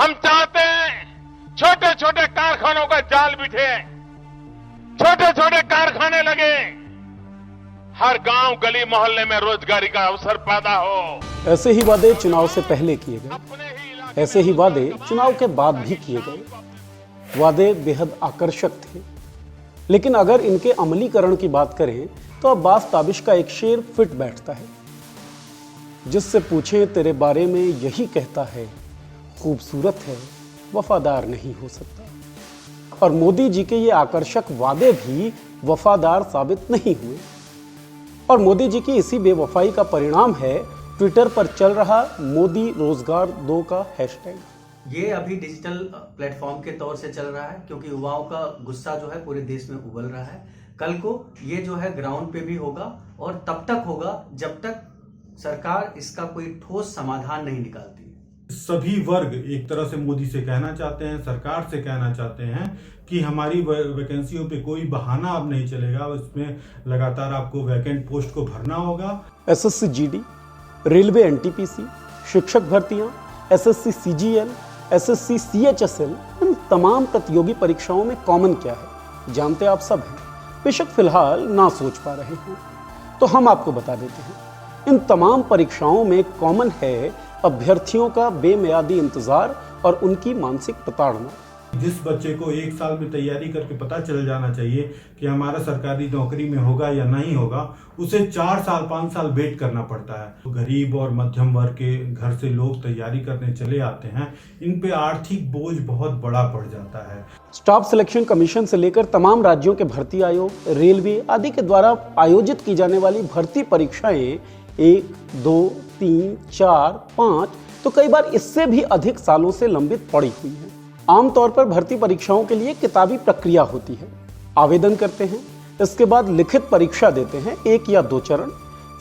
हम चाहते हैं छोटे छोटे कारखानों का जाल बिछे, छोटे छोटे कारखाने लगे, हर गांव गली मोहल्ले में रोजगारी का अवसर पैदा हो। ऐसे ही वादे चुनाव से पहले किए गए, अपने ही इलाके ऐसे ही वादे चुनाव के बाद भी किए गए। वादे बेहद आकर्षक थे, लेकिन अगर इनके अमलीकरण की बात करें तो अब्बास ताबिश का एक शेर फिट बैठता है, जिससे पूछें तेरे बारे में यही कहता है, खूबसूरत है वफादार नहीं हो सकता। और मोदी जी के ये आकर्षक वादे भी वफादार साबित नहीं हुए, और मोदी जी की इसी बेवफाई का परिणाम है ट्विटर पर चल रहा मोदी रोजगार 2 का हैशटैग। ये अभी डिजिटल प्लेटफॉर्म के तौर से चल रहा है, क्योंकि युवाओं का गुस्सा जो है पूरे देश में उबल रहा है। कल को ये जो है ग्राउंड पे भी होगा, और तब तक होगा जब तक सरकार इसका कोई ठोस समाधान नहीं निकालती। सभी वर्ग एक तरह से मोदी से कहना चाहते हैं, सरकार से कहना चाहते हैं कि हमारी वैकेंसियों पे कोई बहाना अब नहीं चलेगा, उसमें लगातार आपको वैकेंट पोस्ट को भरना होगा। एसएससी जीडी, रेलवे एनटीपीसी, शिक्षक भर्तियां, एसएससी सीजीएल, एसएससी सीएचएसएल, इन तमाम प्रतियोगी परीक्षाओं में कॉमन क्या है जानते आप सब हैं, बेशक फिलहाल ना सोच पा रहे हैं तो हम आपको बता देते हैं। इन तमाम परीक्षाओं में कॉमन है अभ्यर्थियों का बेमियादी इंतजार और उनकी मानसिक प्रताड़ना। जिस बच्चे को 1 साल में तैयारी करके पता चल जाना चाहिए कि हमारा सरकारी नौकरी में होगा या नहीं होगा, उसे 4 साल 5 साल वेट करना पड़ता है। तो गरीब और मध्यम वर्ग के घर से लोग तैयारी करने चले आते हैं, इन पे आर्थिक बोझ बहुत बड़ा पड़ जाता है। स्टाफ सिलेक्शन कमीशन से लेकर तमाम राज्यों के भर्ती आयोग, रेलवे आदि के द्वारा आयोजित की जाने वाली भर्ती परीक्षाएं 1, 2, 3, 4, 5 तो कई बार इससे भी अधिक सालों से लंबित पड़ी हुई है। आमतौर पर भर्ती परीक्षाओं के लिए किताबी प्रक्रिया होती है। आवेदन करते हैं, इसके बाद लिखित परीक्षा देते हैं 1 या 2 चरण,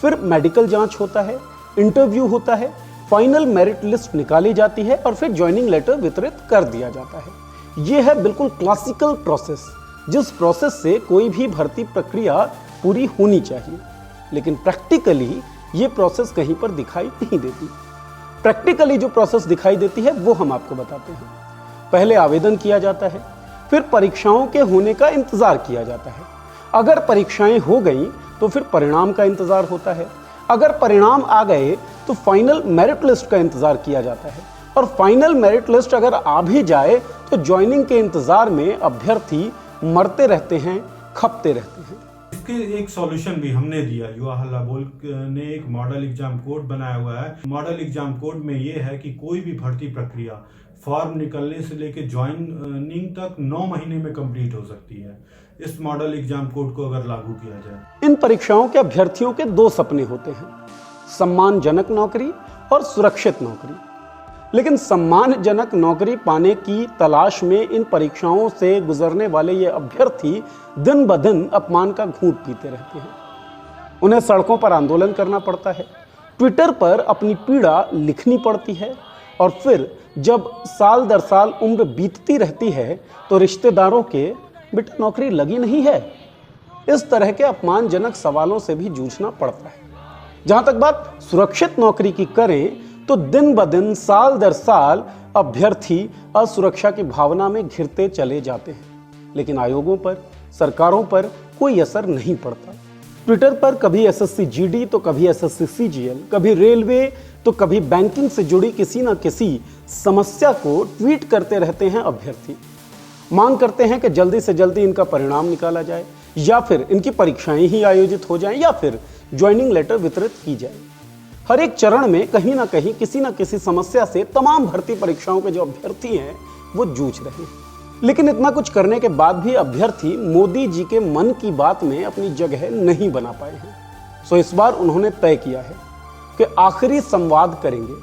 फिर मेडिकल जांच होता है, इंटरव्यू होता है, फाइनल मेरिट लिस्ट निकाली जाती है और फिर ज्वाइनिंग लेटर वितरित कर दिया जाता है। यह है बिल्कुल क्लासिकल प्रोसेस, जिस प्रोसेस से कोई भी भर्ती प्रक्रिया पूरी होनी चाहिए। लेकिन प्रैक्टिकली ये प्रोसेस कहीं पर दिखाई नहीं देती। प्रैक्टिकली जो प्रोसेस दिखाई देती है वो हम आपको बताते हैं। पहले आवेदन किया जाता है, फिर परीक्षाओं के होने का इंतजार किया जाता है। अगर परीक्षाएं हो गई तो फिर परिणाम का इंतजार होता है। अगर परिणाम आ गए तो फाइनल मेरिट लिस्ट का इंतजार किया जाता है, और फाइनल मेरिट लिस्ट अगर आ भी जाए तो ज्वाइनिंग के इंतजार में अभ्यर्थी मरते रहते हैं, खपते रहते हैं। इसके एक सॉल्यूशन भी हमने दिया। युवा हल्ला बोल ने एक मॉडल एग्जाम कोड बनाया हुआ है। मॉडल एग्जाम कोड में ये है कि कोई भी भर्ती प्रक्रिया फॉर्म निकलने से लेकर ज्वाइनिंग तक 9 महीने में कंप्लीट हो सकती है। इस मॉडल एग्जाम कोड को अगर लागू किया जाए। इन परीक्षाओं के अभ्यर्थियों के 2 सपने होते हैं, सम्मानजनक नौकरी और सुरक्षित नौकरी। लेकिन सम्मानजनक नौकरी पाने की तलाश में इन परीक्षाओं से गुजरने वाले ये अभ्यर्थी दिन ब दिन अपमान का घूंट पीते रहते हैं। उन्हें सड़कों पर आंदोलन करना पड़ता है, ट्विटर पर अपनी पीड़ा लिखनी पड़ती है, और फिर जब साल दर साल उम्र बीतती रहती है तो रिश्तेदारों के बेटा नौकरी लगी नहीं है, इस तरह के अपमानजनक सवालों से भी जूझना पड़ता है। जहां तक बात सुरक्षित नौकरी की करें तो दिन ब दिन साल दर साल अभ्यर्थी असुरक्षा की भावना में घिरते चले जाते हैं, लेकिन आयोगों पर, सरकारों पर कोई असर नहीं पड़ता। ट्विटर पर कभी एसएससी जीडी तो कभी एसएससी सीजीएल, कभी रेलवे तो कभी बैंकिंग से जुड़ी किसी न किसी समस्या को ट्वीट करते रहते हैं अभ्यर्थी। मांग करते हैं कि जल्दी से जल्दी इनका परिणाम निकाला जाए, या फिर इनकी परीक्षाएं ही आयोजित हो जाएं, या फिर ज्वाइनिंग लेटर वितरित की जाए। हर एक चरण में कहीं ना कहीं किसी न किसी समस्या से तमाम भर्ती परीक्षाओं के जो अभ्यर्थी हैं वो जूझ रहे हैं। लेकिन इतना कुछ करने के बाद भी अभ्यर्थी मोदी जी के मन की बात में अपनी जगह नहीं बना पाए हैं। सो इस बार उन्होंने तय किया है कि आखिरी संवाद करेंगे,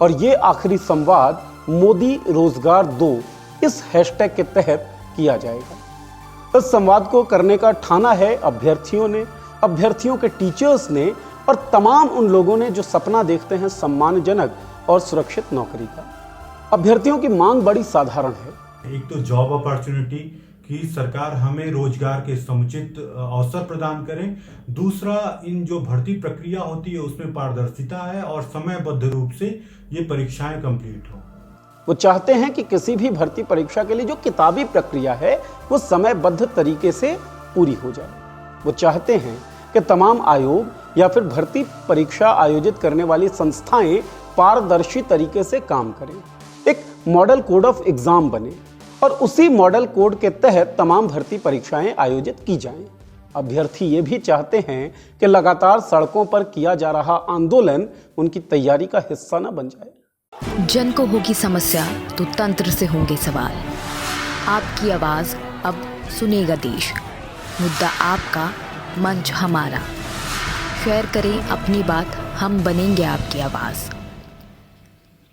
और ये आखिरी संवाद मोदी रोजगार 2 इस हैशटैग के तहत किया जाएगा। इस संवाद को करने का ठाना है अभ्यर्थियों ने, अभ्यर्थियों के टीचर्स ने, और तमाम उन लोगों ने जो सपना देखते हैं सम्मानजनक और सुरक्षित नौकरी का। अभ्यर्थियों की मांग बड़ी साधारण है। एक तो जॉब अपॉर्चुनिटी कि सरकार हमें रोजगार के समुचित अवसर प्रदान करे। दूसरा, इन जो भर्ती प्रक्रिया होती है उसमें पारदर्शिता है और समयबद्ध रूप से ये परीक्षाएं कंप्लीट हो। वो चाहते हैं कि किसी भी भर्ती परीक्षा के लिए जो किताबी प्रक्रिया है वो समयबद्ध तरीके से पूरी हो जाए। वो चाहते हैं कि तमाम आयोग या फिर भर्ती परीक्षा आयोजित करने वाली संस्थाएं पारदर्शी तरीके से काम करें, एक मॉडल कोड ऑफ एग्जाम बने और उसी मॉडल कोड के तहत तमाम भर्ती परीक्षाएं आयोजित की जाएं। अभ्यर्थी ये भी चाहते हैं कि लगातार सड़कों पर किया जा रहा आंदोलन उनकी तैयारी का हिस्सा न बन जाए। जन को होगी समस्या तो तंत्र से होंगे सवाल। आपकी आवाज़ अब सुनेगा देश। मुद्दा आपका, मंच हमारा। शेयर करें अपनी बात, हम बनेंगे आपकी आवाज़।